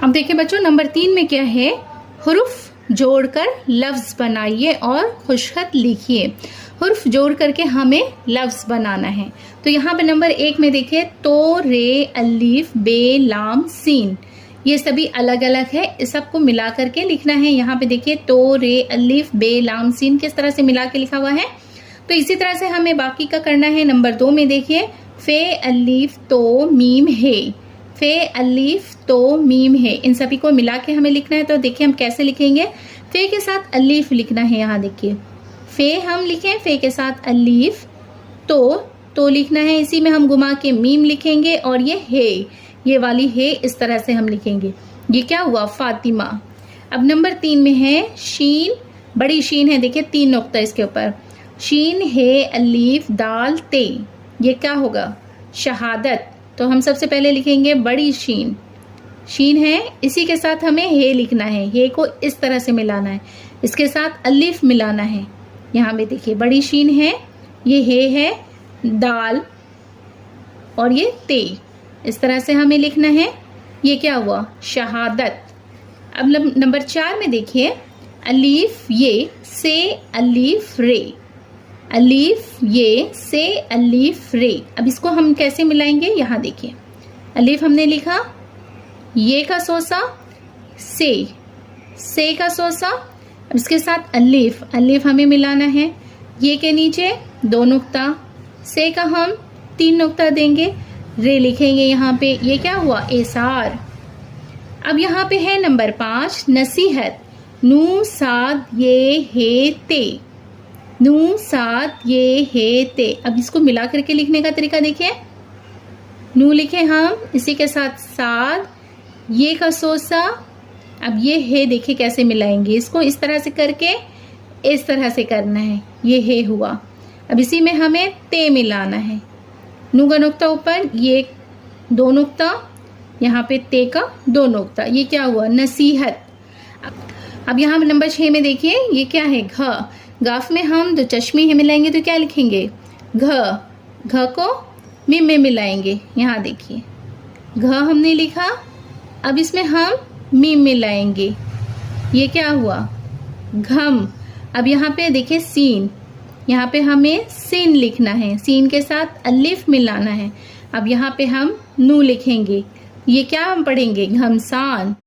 अब देखिए बच्चों, नंबर 3 में क्या है, हुरूफ जोड़कर लफ्ज बनाइए और खुशखत लिखिए। हुरूफ जोड़ करके हमें लफ्ज बनाना है। तो यहाँ पे नंबर 1 में देखिए, तो, रे, अलीफ, बे, लाम, सीन, ये सभी अलग अलग है, इस सबको मिला करके लिखना है। यहाँ पे देखिए तो, रे, अलीफ, बे, लाम, सीन किस तरह से मिला के लिखा हुआ है। तो इसी तरह से हमें बाकी का करना है। नंबर 2 में देखिए, फे, अलीफ, तो, मीम, हे, फे, अलीफ, तो, मीम, है, इन सभी को मिला के हमें लिखना है। तो देखिए हम कैसे लिखेंगे, फे के साथ अलीफ लिखना है। यहाँ देखिए फे हम लिखें, फे के साथ अलीफ, तो लिखना है, इसी में हम घुमा के मीम लिखेंगे, और ये हे, ये वाली हे इस तरह से हम लिखेंगे। ये क्या हुआ, फातिमा। अब नंबर 3 में है शीन, बड़ी शीन है, देखिए 3 नुक्ता इसके ऊपर, शीन, हे, अलीफ, दाल, ते, ये क्या होगा, शहादत। तो हम सबसे पहले लिखेंगे बड़ी शीन, शीन है, इसी के साथ हमें हे लिखना है, हे को इस तरह से मिलाना है, इसके साथ अलीफ मिलाना है। यहाँ पे देखिए बड़ी शीन है, ये हे है, दाल और ये ते, इस तरह से हमें लिखना है। ये क्या हुआ, शहादत। अब नंबर 4 में देखिए, अलीफ ये, से, अलीफ, रे, अलीफ ये, से, अलीफ, रे। अब इसको हम कैसे मिलाएंगे, यहाँ देखिए अलीफ हमने लिखा, ये का सोसा, से का सोसा, अब इसके साथ अलीफ, अलीफ हमें मिलाना है, ये के नीचे 2 नुक्ता, से का हम 3 नुक्ता देंगे, रे लिखेंगे यहाँ पे, ये क्या हुआ, एसार। अब यहाँ पे है नंबर 5, नसीहत, नू, साद, ये, हे, ते, नू, साद, ये, हे, ते। अब इसको मिला करके लिखने का तरीका देखिए, नू लिखे हम, इसी के साथ साद, ये का सोसा, अब ये हे देखिए कैसे मिलाएंगे, इसको इस तरह से करके इस तरह से करना है, ये हे हुआ। अब इसी में हमें ते मिलाना है, नू का नुक्ता ऊपर, ये 2 नुक्ता, यहाँ पे ते का 2 नुक्ता, ये क्या हुआ, नसीहत। अब यहाँ नंबर 6 में देखिए, ये क्या है, घ, गाफ में हम 2 चश्मे है मिलाएंगे तो क्या लिखेंगे, घ को मीम में मिलाएंगे। यहाँ देखिए घ हमने लिखा, अब इसमें हम मीम मिलाएंगे, ये क्या हुआ, घम। अब यहाँ पे देखिए सीन, यहाँ पे हमें सीन लिखना है, सीन के साथ अलिफ मिलाना है। अब यहाँ पे हम नू लिखेंगे, ये क्या हम पढ़ेंगे, घमसान।